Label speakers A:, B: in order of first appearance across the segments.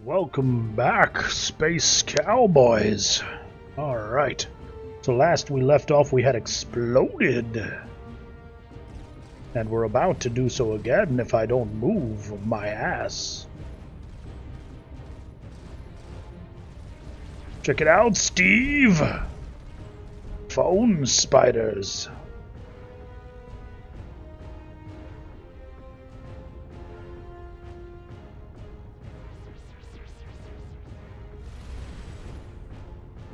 A: Welcome back, Space Cowboys. Alright. So last we left off, we had exploded. And we're about to do so again if I don't move my ass. Check it out, Steve! Phone spiders.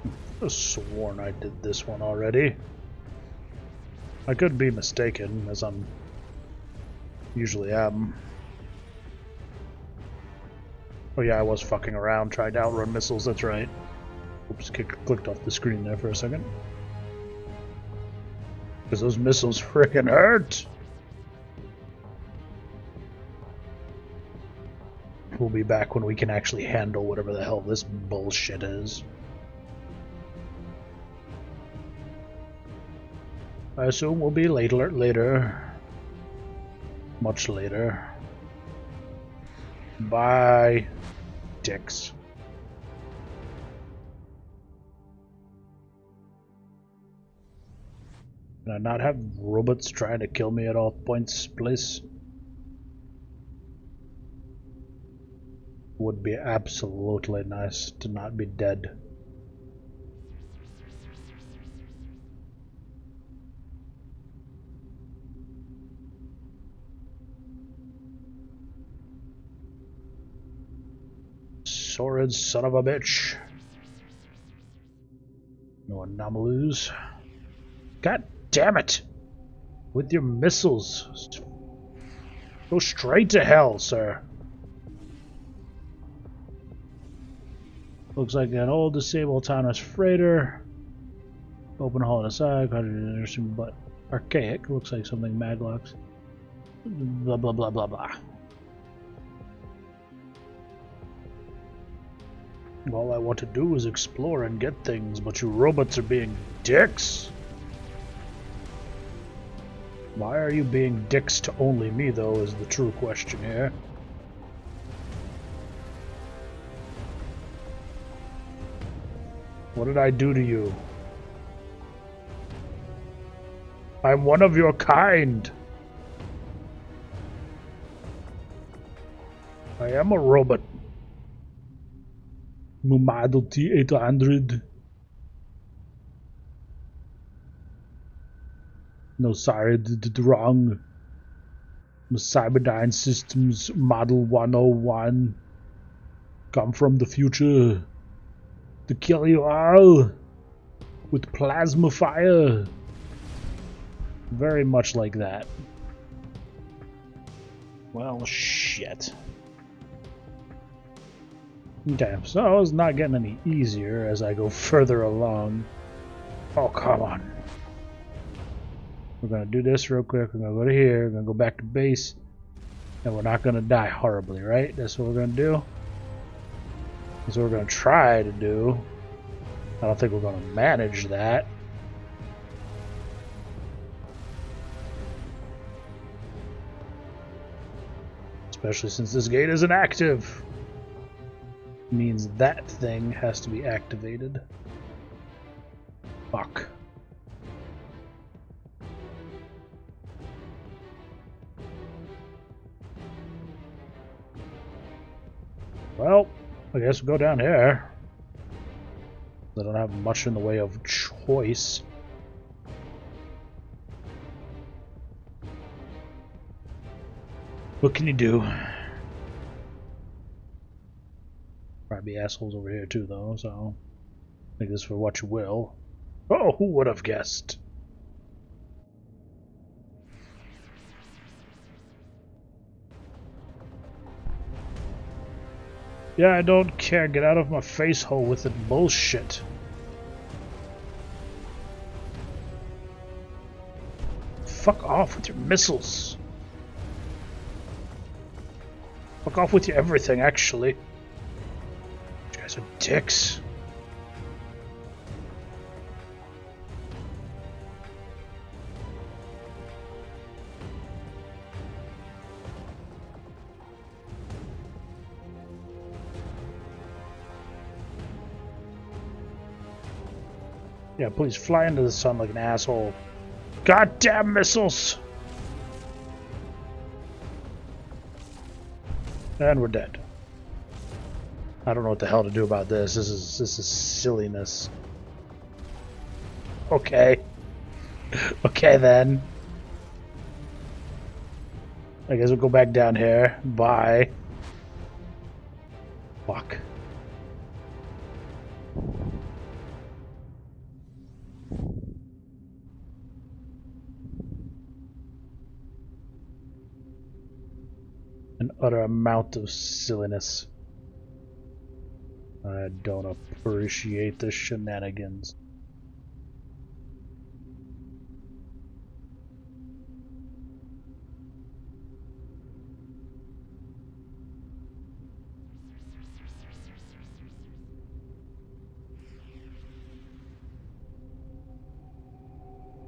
A: I could have sworn I did this one already. I could be mistaken, as I'm usually am. Oh yeah, I was fucking around, trying to outrun missiles, that's right. Oops, clicked off the screen there for a second. Because those missiles frickin' hurt! We'll be back when we can actually handle whatever the hell this bullshit is. I assume we'll be later. Much later. Bye, dicks. Can I not have robots trying to kill me at all points, please? Would be absolutely nice to not be dead. Sordid son of a bitch. No anomalies. God damn it! With your missiles. Go straight to hell, sir. Looks like an old disabled autonomous freighter. Open hull on the side, interesting but archaic. Looks like something maglocks. Blah blah blah blah blah. All I want to do is explore and get things, but you robots are being dicks. Why are you being dicks to only me, though, is the true question here. What did I do to you? I'm one of your kind. I am a robot. Model T800. No, sorry, did wrong. Cyberdyne Systems Model 101. Come from the future to kill you all with plasma fire. Very much like that. Well, shit. Okay, so it's not getting any easier as I go further along. Oh, come on. We're gonna do this real quick. We're gonna go to here. We're gonna go back to base. And we're not gonna die horribly, right? That's what we're gonna do. That's what we're gonna try to do. I don't think we're gonna manage that. Especially since this gate isn't active. Means that thing has to be activated. Fuck. Well, I guess we'll go down here. I don't have much in the way of choice. What can you do? Probably be assholes over here too, though, so take this for what you will. Oh, who would have guessed? Yeah, I don't care. Get out of my face hole with it bullshit. Fuck off with your missiles. Fuck off with your everything, actually. You guys are dicks. Yeah, please fly into the sun like an asshole. Goddamn missiles! And we're dead. I don't know what the hell to do about this. This is silliness. Okay. Okay then. I guess we'll go back down here. Bye. Fuck. An utter amount of silliness. I don't appreciate the shenanigans.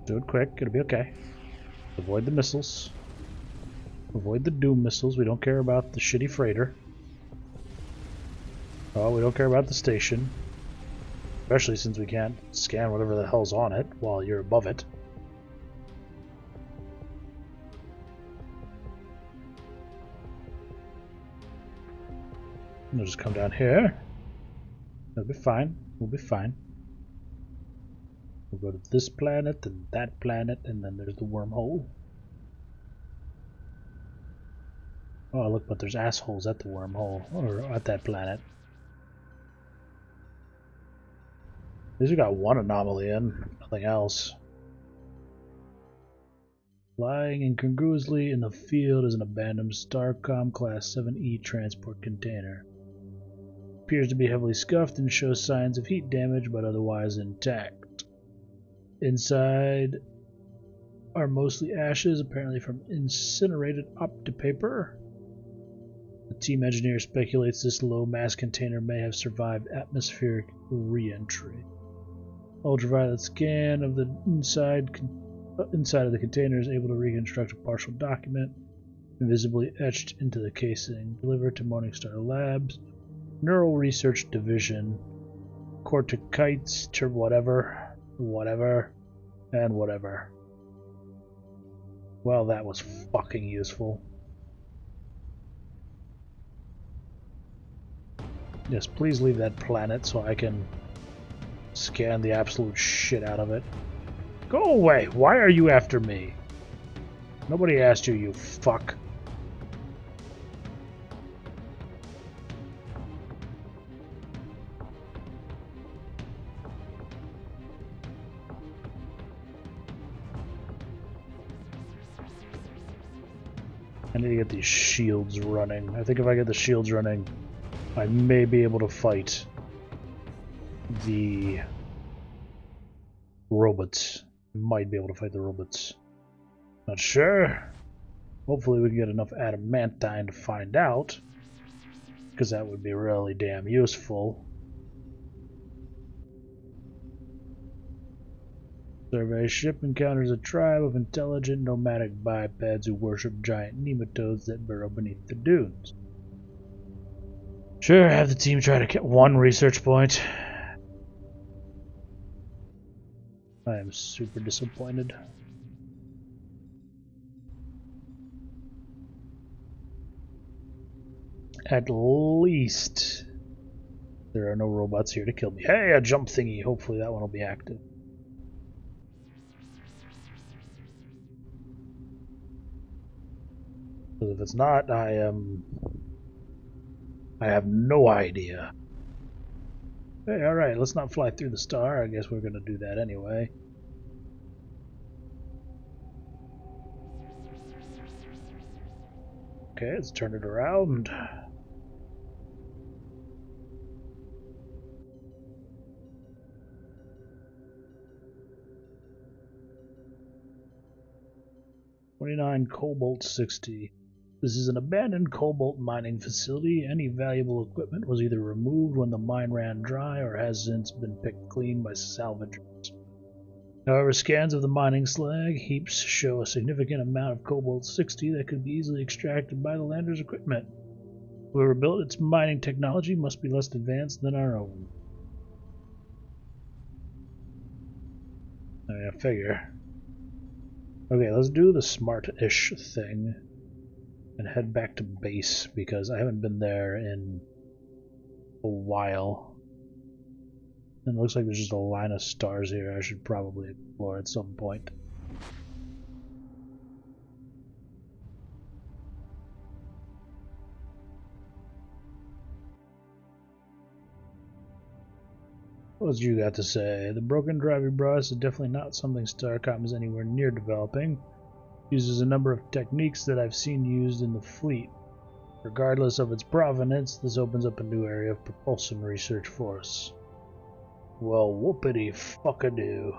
A: Do it quick, it'll be okay. Avoid the missiles. Avoid the doom missiles. We don't care about the shitty freighter. Oh, we don't care about the station. Especially since we can't scan whatever the hell's on it while you're above it. We'll just come down here. It'll be fine. We'll be fine. We'll go to this planet and that planet, and then there's the wormhole. Oh, look, but there's assholes at the wormhole, or at that planet. At least we got one anomaly in, nothing else. Lying incongruously in the field is an abandoned Starcom Class 7E transport container. Appears to be heavily scuffed and shows signs of heat damage, but otherwise intact. Inside are mostly ashes, apparently from incinerated optipaper. The team engineer speculates this low-mass container may have survived atmospheric re-entry. Ultraviolet scan of the inside of the container is able to reconstruct a partial document, invisibly etched into the casing. Delivered to Morningstar Labs, Neural Research Division, Corticites to whatever, and whatever. Well, that was fucking useful. Yes, please leave that planet so I can scan the absolute shit out of it. Go away! Why are you after me? Nobody asked you, you fuck. I need to get these shields running. I think if I get the shields running, I may be able to fight the robots. Might be able to fight the robots. Not sure. Hopefully we can get enough adamantine to find out, because that would be really damn useful. Survey ship encounters a tribe of intelligent nomadic bipeds who worship giant nematodes that burrow beneath the dunes. Sure, have the team try to get one research point. I am super disappointed. At least there are no robots here to kill me. Hey, a jump thingy. Hopefully that one will be active. Because if it's not, I have no idea. Hey, alright, let's not fly through the star. I guess we're going to do that anyway. Okay, let's turn it around. $29 Cobalt 60. This is an abandoned cobalt mining facility. Any valuable equipment was either removed when the mine ran dry or has since been picked clean by salvagers. However, scans of the mining slag heaps show a significant amount of Cobalt 60 that could be easily extracted by the lander's equipment. Whoever built its mining technology must be less advanced than our own. I figure. Okay, let's do the smart-ish thing and head back to base because I haven't been there in a while. And it looks like there's just a line of stars here I should probably explore at some point. What's you got to say? The broken drive you brought us is definitely not something Starcom is anywhere near developing. It uses a number of techniques that I've seen used in the fleet. Regardless of its provenance, this opens up a new area of propulsion research for us. Well, whoopity fuckadoo.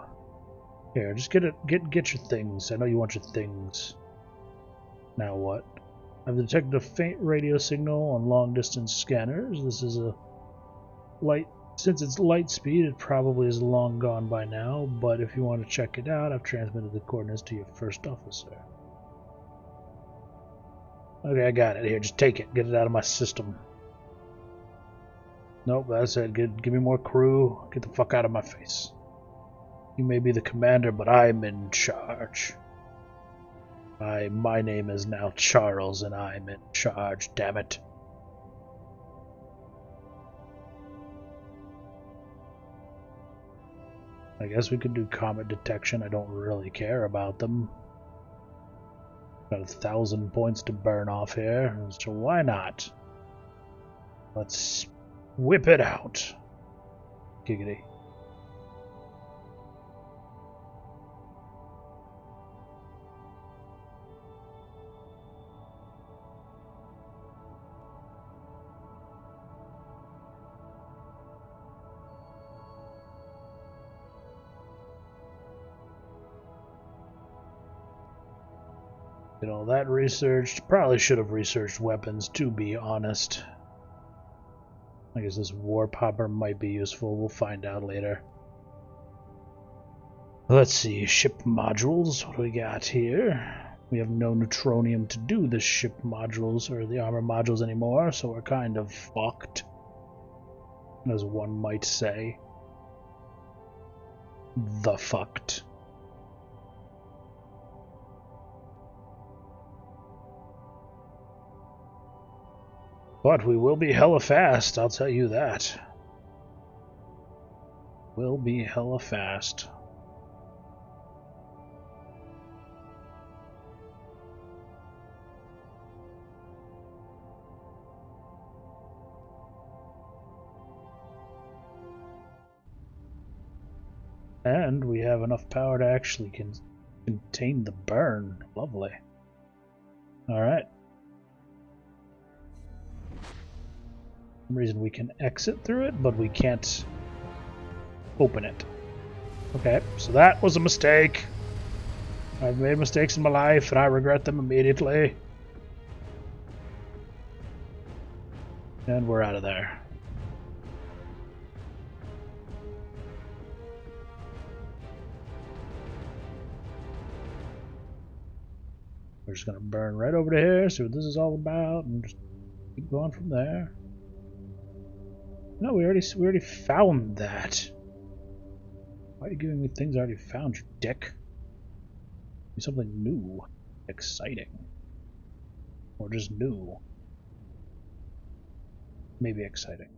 A: Here, just get your things. I know you want your things. Now what? I've detected a faint radio signal on long-distance scanners. This is a light. Since it's light speed, it probably is long gone by now, but if you want to check it out, I've transmitted the coordinates to your first officer. Okay, I got it. Here, just take it. Get it out of my system. Nope, that's it. Give me more crew. Get the fuck out of my face. You may be the commander, but I'm in charge. My name is now Charles, and I'm in charge, damn it. I guess we could do comet detection. I don't really care about them. Got 1,000 points to burn off here, so why not? Let's whip it out. Giggity. You know, that researched, probably should have researched weapons, to be honest. I guess this warp hopper might be useful, we'll find out later. Let's see, ship modules, what do we got here? We have no neutronium to do the ship modules, or the armor modules anymore, so we're kind of fucked. As one might say. The fucked. But we will be hella fast, I'll tell you that. We'll be hella fast. And we have enough power to actually contain the burn. Lovely. Alright. For some reason we can exit through it, but we can't open it. Okay, so that was a mistake. I've made mistakes in my life and I regret them immediately. And we're out of there. We're just gonna burn right over to here, see what this is all about, and just keep going from there. No, we already found that. Why are you giving me things I already found, you dick? Be something new, exciting, or just new. Maybe exciting.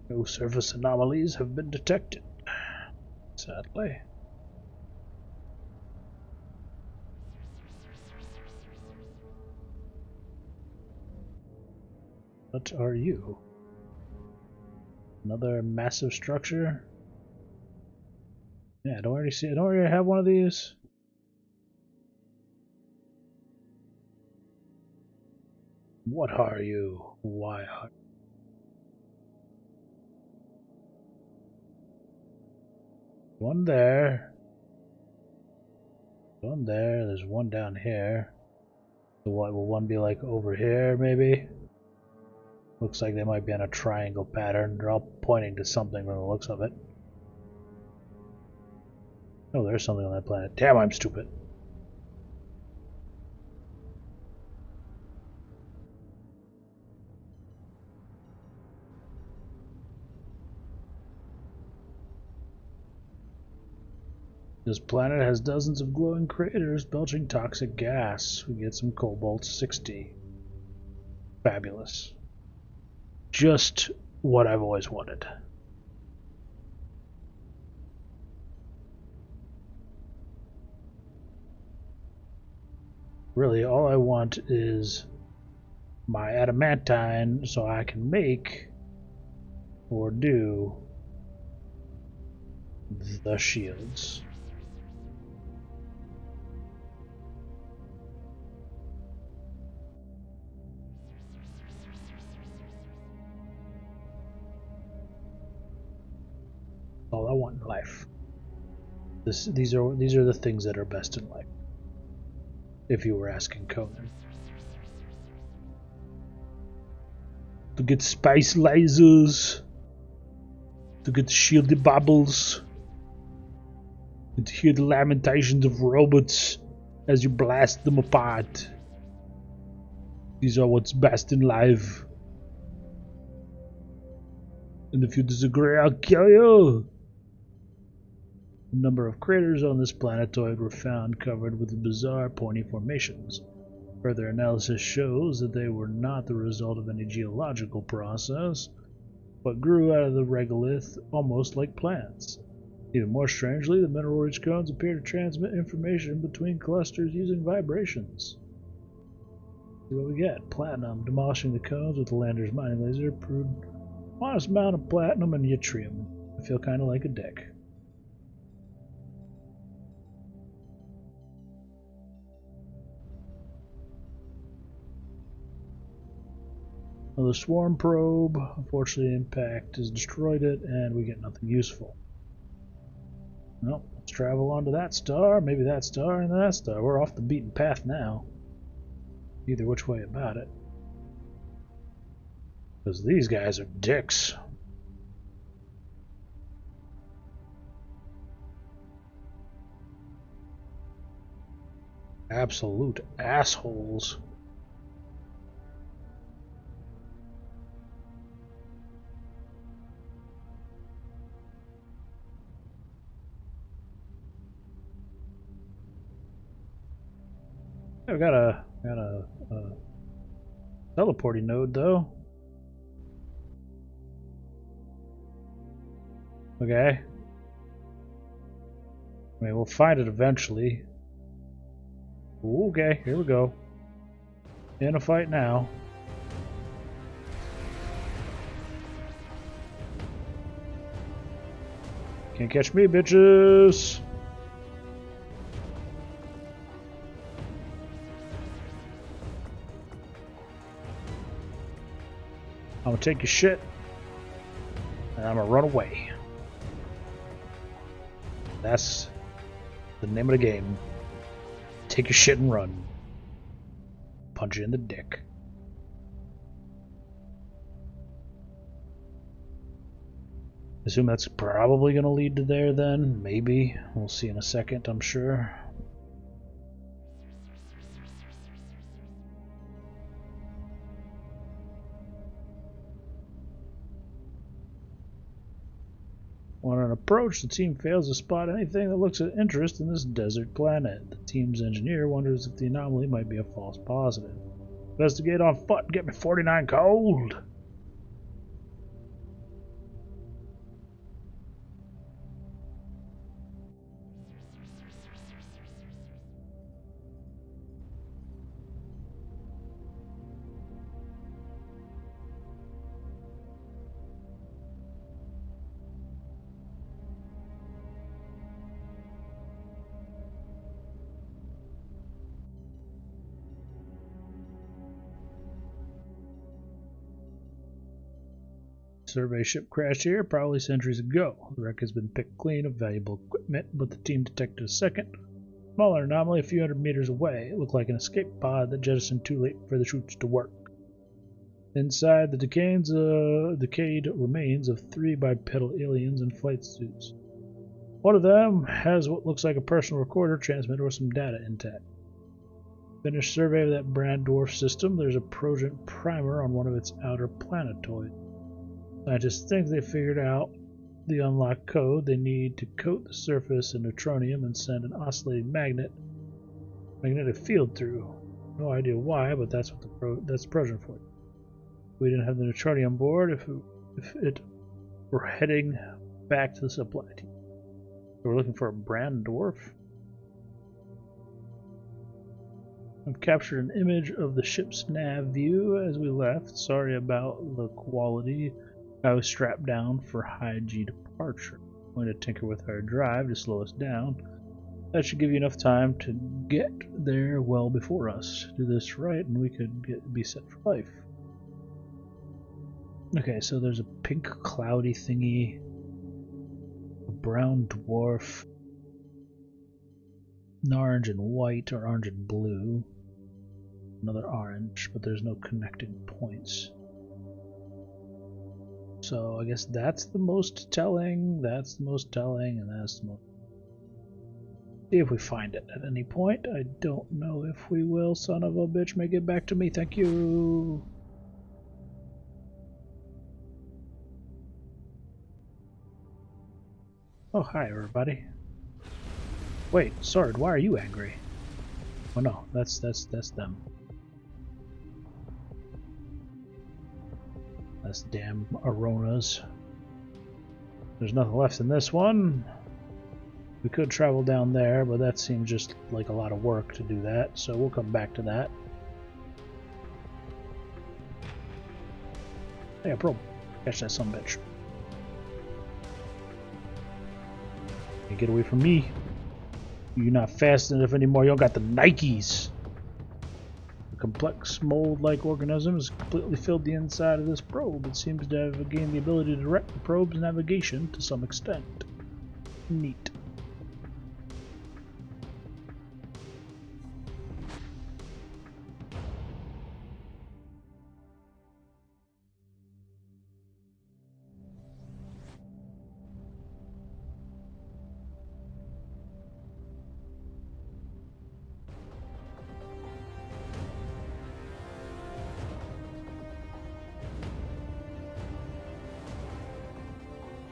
A: No surface anomalies have been detected. Sadly. What are you? Another massive structure? Yeah, I don't already have one of these. What are you? Why are one there? One there, there's one down here. So what will one be like over here maybe? Looks like they might be on a triangle pattern. They're all pointing to something from the looks of it. Oh, there's something on that planet. Damn, I'm stupid. This planet has dozens of glowing craters belching toxic gas. We get some cobalt-60. Fabulous. Just what I've always wanted. Really, all I want is my adamantine so I can make or do the shields. All I want in life. These are the things that are best in life. If you were asking Conan. To get space lasers, to get shielded bubbles, and to hear the lamentations of robots as you blast them apart. These are what's best in life. And if you disagree, I'll kill you. A number of craters on this planetoid were found covered with bizarre pointy formations. Further analysis shows that they were not the result of any geological process, but grew out of the regolith almost like plants. Even more strangely, the mineral-rich cones appear to transmit information between clusters using vibrations. See what we get. Platinum. Demolishing the cones with the lander's mining laser proved a modest amount of platinum and yttrium. I feel kind of like a dick. Well, the swarm probe, unfortunately, impact has destroyed it, and we get nothing useful. Well, let's travel on to that star, maybe that star, and that star. We're off the beaten path now. Either which way about it. Because these guys are dicks. Absolute assholes. I've got a teleporting node though. Okay. I mean, we'll find it eventually. Ooh, okay, here we go. In a fight now. Can't catch me, bitches! I'm gonna take your shit, and I'm gonna run away. That's the name of the game. Take your shit and run. Punch you in the dick. Assume that's probably gonna lead to there then. Maybe. We'll see in a second, I'm sure. On an approach, the team fails to spot anything that looks of interest in this desert planet. The team's engineer wonders if the anomaly might be a false positive. Investigate on foot and get me 49 cold! Survey ship crashed here probably centuries ago. The wreck has been picked clean of valuable equipment, but the team detected a second, smaller anomaly a few hundred meters away. It looked like an escape pod that jettisoned too late for the chutes to work. Inside, the decayed remains of 3 bipedal aliens in flight suits. One of them has what looks like a personal recorder transmitter with some data intact. Finished survey of that brand dwarf system. There's a Trojan primer on one of its outer planetoids. Scientists think they figured out the unlocked code, they need to coat the surface in neutronium and send an oscillating magnetic field through. No idea why, but that's what that's the Trojan for. We didn't have the neutronium board if it were heading back to the supply team. So we're looking for a brand dwarf. I've captured an image of the ship's nav view as we left. Sorry about the quality. I was strapped down for high G departure. I'm going to tinker with our drive to slow us down. That should give you enough time to get there well before us. Do this right and we could be set for life. Okay, so there's a pink cloudy thingy, a brown dwarf, an orange and white or orange and blue, another orange, but there's no connecting points. So I guess that's the most telling, that's the most telling, and that's the most... See if we find it at any point. I don't know if we will. Son of a bitch may get back to me. Thank you. Oh, hi everybody. Wait, Sword, why are you angry? Oh no, that's them. That's damn Aronas. There's nothing left in this one. We could travel down there, but that seems just like a lot of work to do that, so we'll come back to that. Hey, a probe. Catch that sumbitch. Hey, get away from me. You're not fast enough anymore. You don't got the Nikes. The complex mold-like organism has completely filled the inside of this probe. It seems to have gained the ability to direct the probe's navigation to some extent. Neat.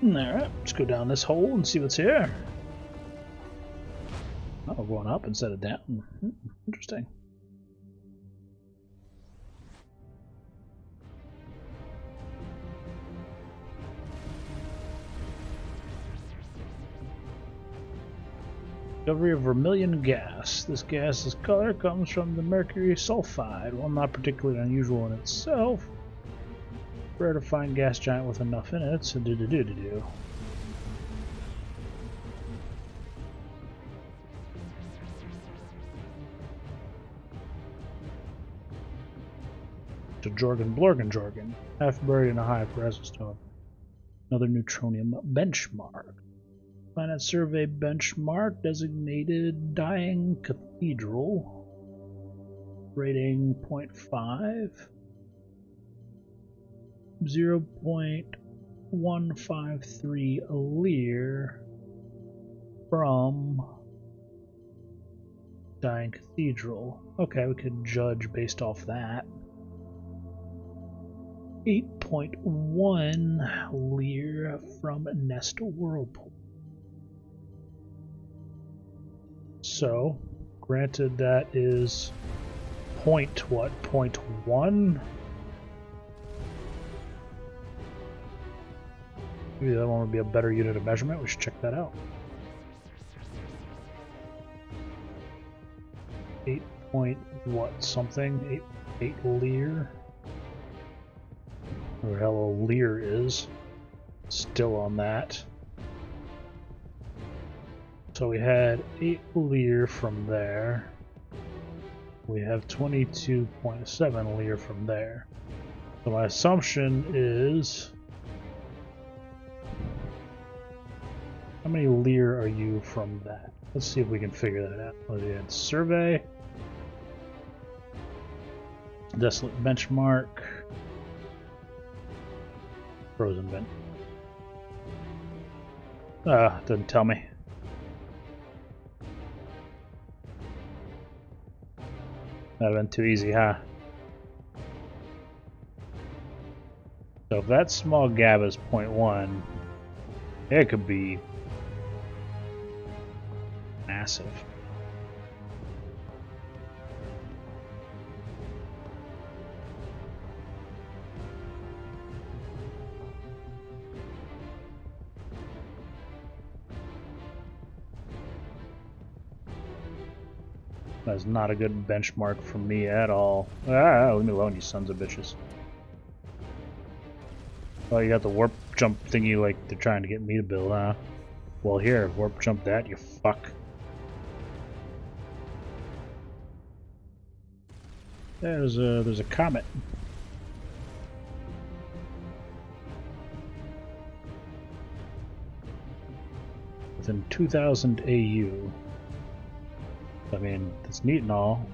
A: Alright, let's go down this hole and see what's here. Oh, we're going up instead of down. Interesting. Discovery of vermilion gas. This gas's color comes from the mercury sulfide. While not particularly unusual in itself, rare to find gas giant with enough in it, so do. To Jorgen, half buried in a high presence stone. Another neutronium benchmark. Planet survey benchmark designated Dying Cathedral. Rating 0.5. 0.153 Lear from Dying Cathedral. Okay, we could judge based off that. 8.1 Lear from Nest Whirlpool. So, granted that is point what? 0.1? Maybe that one would be a better unit of measurement. We should check that out. 8 point what something? 8 Lear. Where the hell a Lear is. Still on that. So we had 8 Lear from there. We have 22.7 Lear from there. So my assumption is... How many Lear are you from that? Let's see if we can figure that out. Let's add survey. Desolate benchmark. Frozen vent. Doesn't tell me. That'd have been too easy, huh? So if that small gap is 0.1, It could be massive. That's not a good benchmark for me at all. Ah, leave me alone, you sons of bitches. Oh, you got the warp jump thingy like they're trying to get me to build, huh? Well, here, warp jump that, you fuck. There's a comet. Within 2,000 AU. I mean, it's neat and all.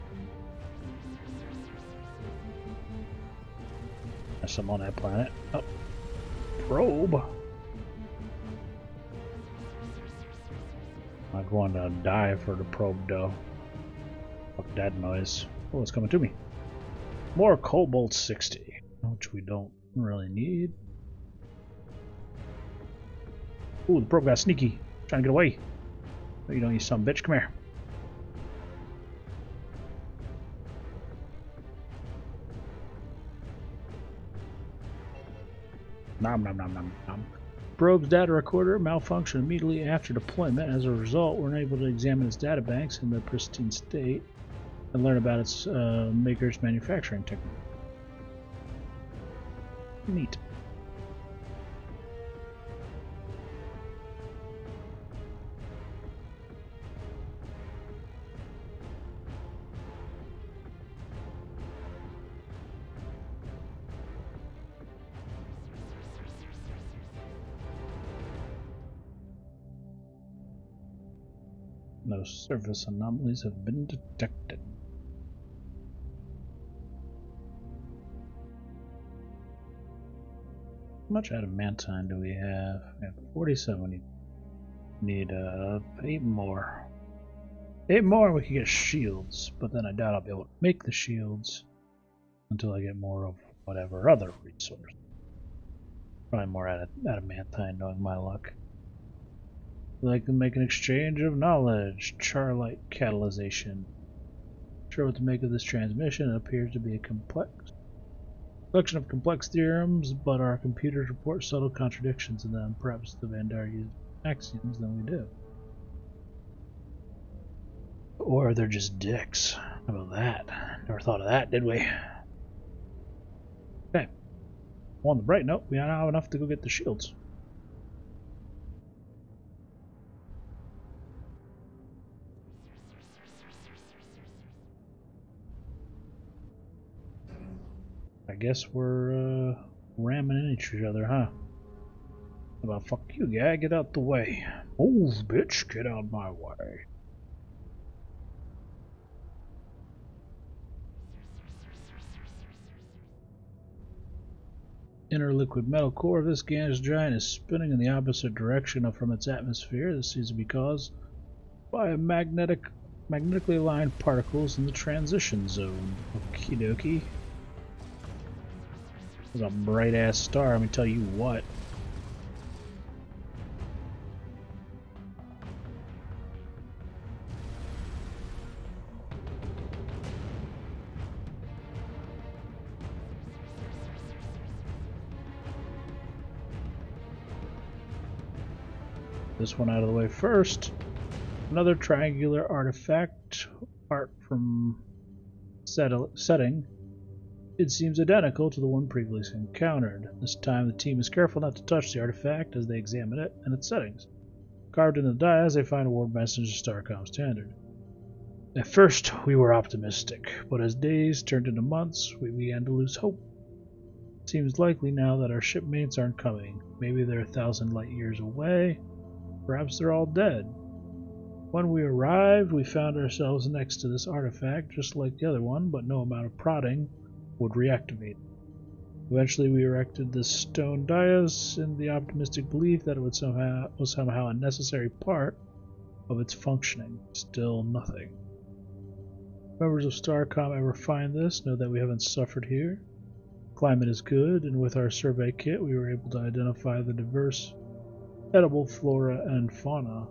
A: There's something on that planet. Oh, probe. I'm going to die for the probe, though. Fuck that noise. Oh, it's coming to me. More Cobalt 60, which we don't really need. Ooh, the probe got sneaky. Trying to get away. No, you don't, you son of a bitch. Come here. Nom nom nom nom nom. Probe's data recorder malfunctioned immediately after deployment. As a result, we're unable to examine its data banks in their pristine state and learn about its maker's manufacturing technique. Neat. No surface anomalies have been detected. How much adamantine do we have? We have 47. We need 8 more. 8 more and we can get shields, but then I doubt I'll be able to make the shields until I get more of whatever other resource. Probably more adamantine, knowing my luck. I'd like to make an exchange of knowledge. Charlight catalyzation. Not sure what to make of this transmission. It appears to be a complex collection of complex theorems, but our computers report subtle contradictions in them. Perhaps the Vandar use axioms than we do. Or they're just dicks. How about that? Never thought of that, did we? Okay. On the bright note, we now have enough to go get the shields. I guess we're ramming into each other, huh? How about fuck you, guy? Get out the way. Move, bitch. Get out my way. Inner liquid metal core of this gas giant is spinning in the opposite direction from its atmosphere. This seems to be caused by magnetically aligned particles in the transition zone. Okie dokie. There's a bright ass star, let me tell you what. This one out of the way first. Another triangular artifact, apart from setting. It seems identical to the one previously encountered. This time the team is careful not to touch the artifact as they examine it and its settings. Carved into the dias, they find a ward message to Starcom Standard. At first, we were optimistic, but as days turned into months, we began to lose hope. It seems likely now that our shipmates aren't coming. Maybe they're 1,000 light years away. Perhaps they're all dead. When we arrived, we found ourselves next to this artifact, just like the other one, but no amount of prodding would reactivate. Eventually we erected this stone dais in the optimistic belief that it was somehow a necessary part of its functioning. Still nothing. Members of Starcom ever find this know that we haven't suffered here. Climate is good, and with our survey kit we were able to identify the diverse edible flora and fauna.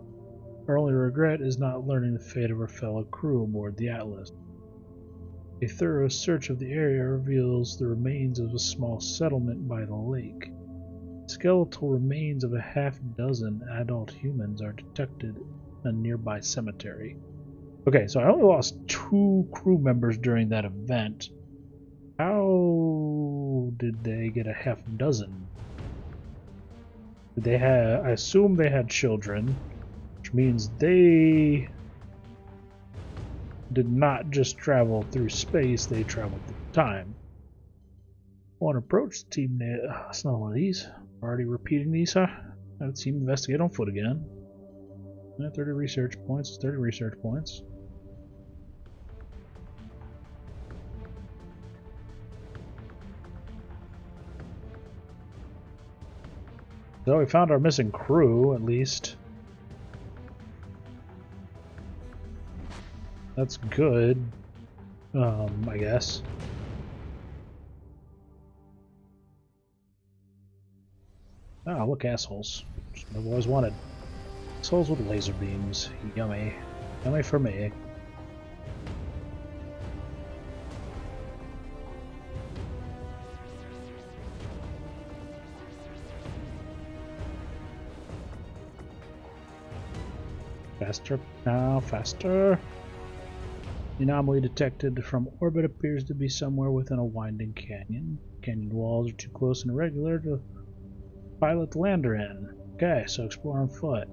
A: Our only regret is not learning the fate of our fellow crew aboard the Atlas. A thorough search of the area reveals the remains of a small settlement by the lake. Skeletal remains of a half-dozen adult humans are detected in a nearby cemetery. Okay, so I only lost 2 crew members during that event. How did they get a half-dozen? They had, I assume they had children, which means they did not just travel through space, they traveled through time. On approach, the team... it's not one of these. Already repeating these, huh? Have the team investigate on foot again. 30 research points, 30 research points. So we found our missing crew, at least. That's good, I guess. Ah, look, assholes. Just what I've always wanted. Assholes with laser beams. Yummy. Yummy for me. Faster now, faster. The anomaly detected from orbit appears to be somewhere within a winding canyon. Canyon walls are too close and irregular to pilot the lander in. Okay, so explore on foot.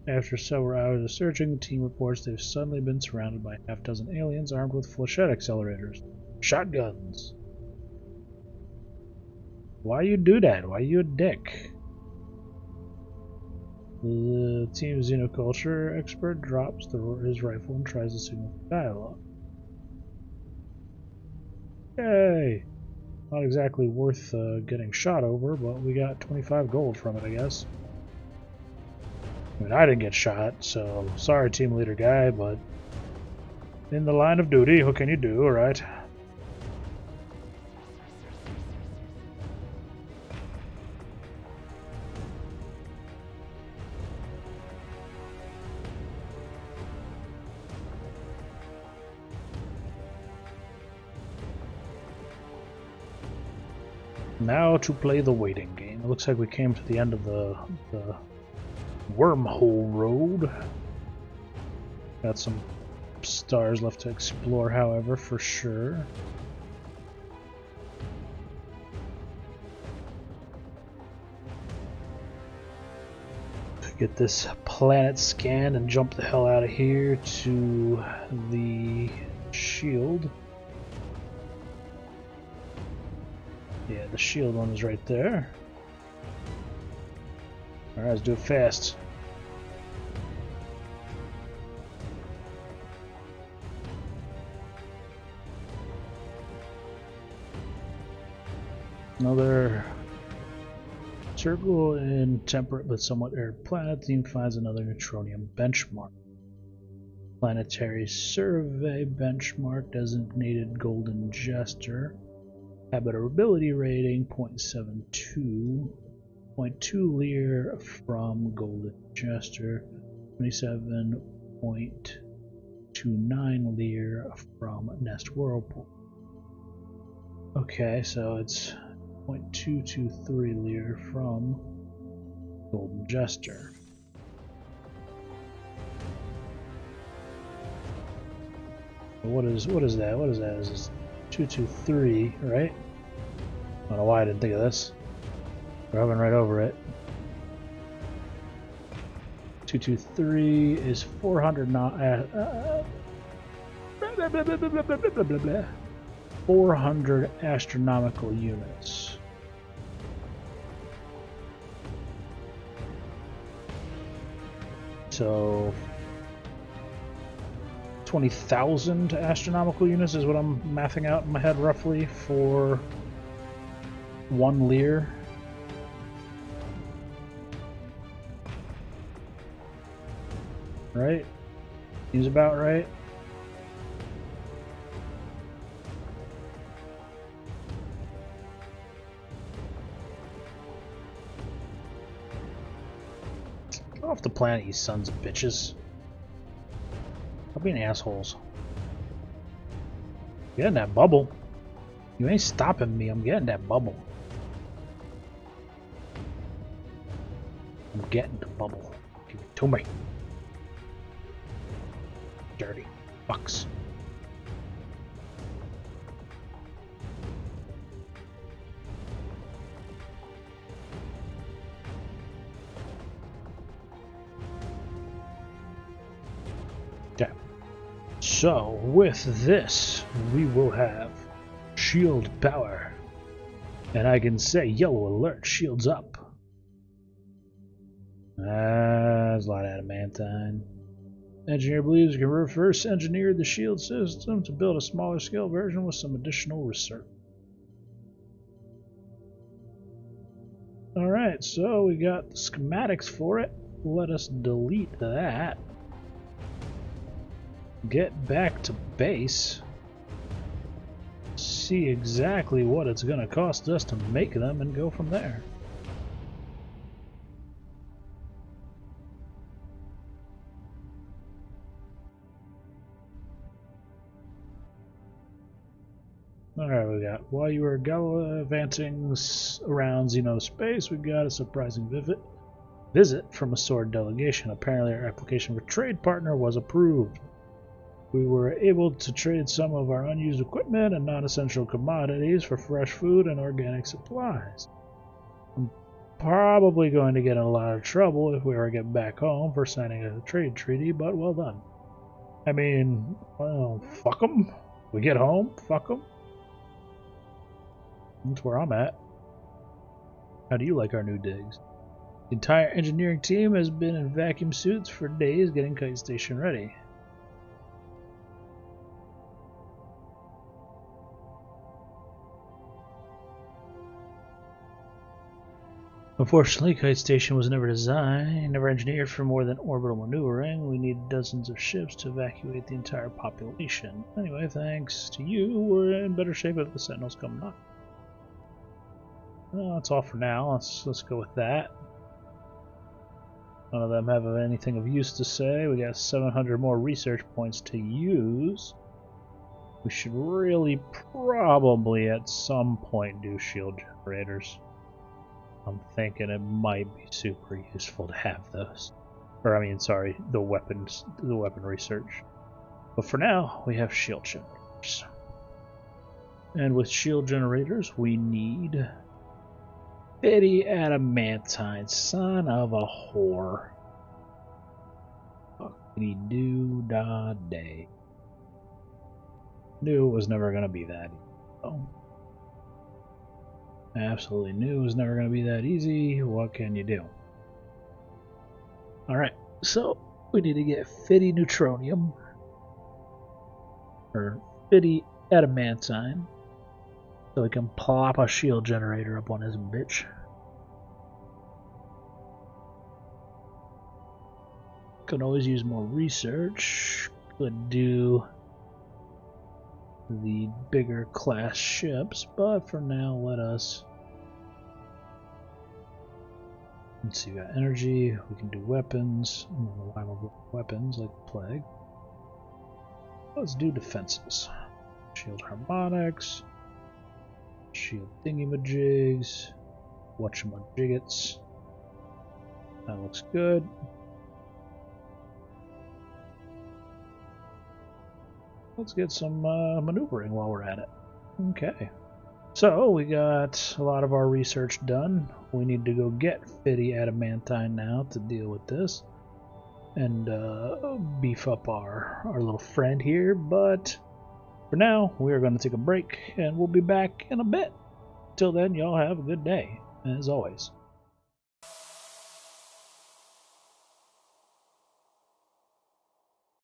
A: After several hours of searching, the team reports they've suddenly been surrounded by a half-dozen aliens armed with flechette accelerators. Shotguns. Why you do that? Why you a dick? The team's xenoculture expert drops his rifle and tries to signal for dialogue. Yay! Not exactly worth getting shot over, but we got 25 gold from it, I guess. I mean, I didn't get shot, so sorry, team leader guy, but in the line of duty, what can you do, right? Now to play the waiting game. It looks like we came to the end of the wormhole road. Got some stars left to explore, however, for sure. Get this planet scanned and jump the hell out of here to the shield. Yeah, the shield one is right there. Alright, let's do it fast. Another circle in temperate but somewhat arid planet. The team finds another neutronium benchmark. Planetary survey benchmark designated Golden Jester. Habitability rating 0.72. 0.2 Lear from Golden Jester. 27.29 Lear from Nest Whirlpool. Okay, so it's 0.223 Lear from Golden Jester. What is that? What is that? Is this 223, right? I don't know why I didn't think of this. We're hovering right over it. 223 is 400 400 astronomical units. So 20,000 astronomical units is what I'm mathing out in my head roughly for 1 Lear. Right? Seems about right. off the planet, you sons of bitches. Stop being assholes. Getting that bubble. You ain't stopping me. I'm getting that bubble. I'm getting the bubble. Give it to me. Dirty fucks. Okay. So, with this, we will have shield power. And I can say, yellow alert, shields up. There's a lot of adamantine. Engineer believes you can reverse engineer the shield system to build a smaller scale version with some additional research. Alright, so we got the schematics for it. Let us delete that. Get back to base. See exactly what it's going to cost us to make them and go from there. Alright, we got, while you were gallivanting around Xeno space, we got a surprising visit from a sword delegation. Apparently our application for trade partner was approved. We were able to trade some of our unused equipment and non-essential commodities for fresh food and organic supplies. I'm probably going to get in a lot of trouble if we ever get back home for signing a trade treaty, but well done. I mean, well, fuck them. We get home, fuck them. That's where I'm at. How do you like our new digs? The entire engineering team has been in vacuum suits for days getting Kite Station ready. Unfortunately, Kite Station was never designed, never engineered for more than orbital maneuvering. We need dozens of ships to evacuate the entire population. Anyway, thanks to you, we're in better shape if the Sentinels come up. Well, that's all for now. Let's go with that. None of them have anything of use to say. We got 700 more research points to use. We should really probably at some point do shield generators. I'm thinking it might be super useful to have those. Or I mean, sorry, the weapon research. But for now, we have shield generators. And with shield generators, we need 50 adamantine, son of a whore. Fuckity doo da day. Knew it was never gonna be that easy. Oh. Absolutely knew it was never gonna be that easy. What can you do? Alright, so we need to get 50 neutronium. Or 50 adamantine. So we can plop a shield generator up on this bitch. Could always use more research. Could do the bigger class ships, but for now let us... Let's see, we got energy, we can do weapons, weapons like the plague. Let's do defenses. Shield harmonics. Shield thingy-majigs, whatchamajiggets. That looks good. Let's get some maneuvering while we're at it. Okay. So, we got a lot of our research done. We need to go get 50 adamantine now to deal with this. And beef up our little friend here, but... For now, we are going to take a break, and we'll be back in a bit. Till then, y'all have a good day, as always.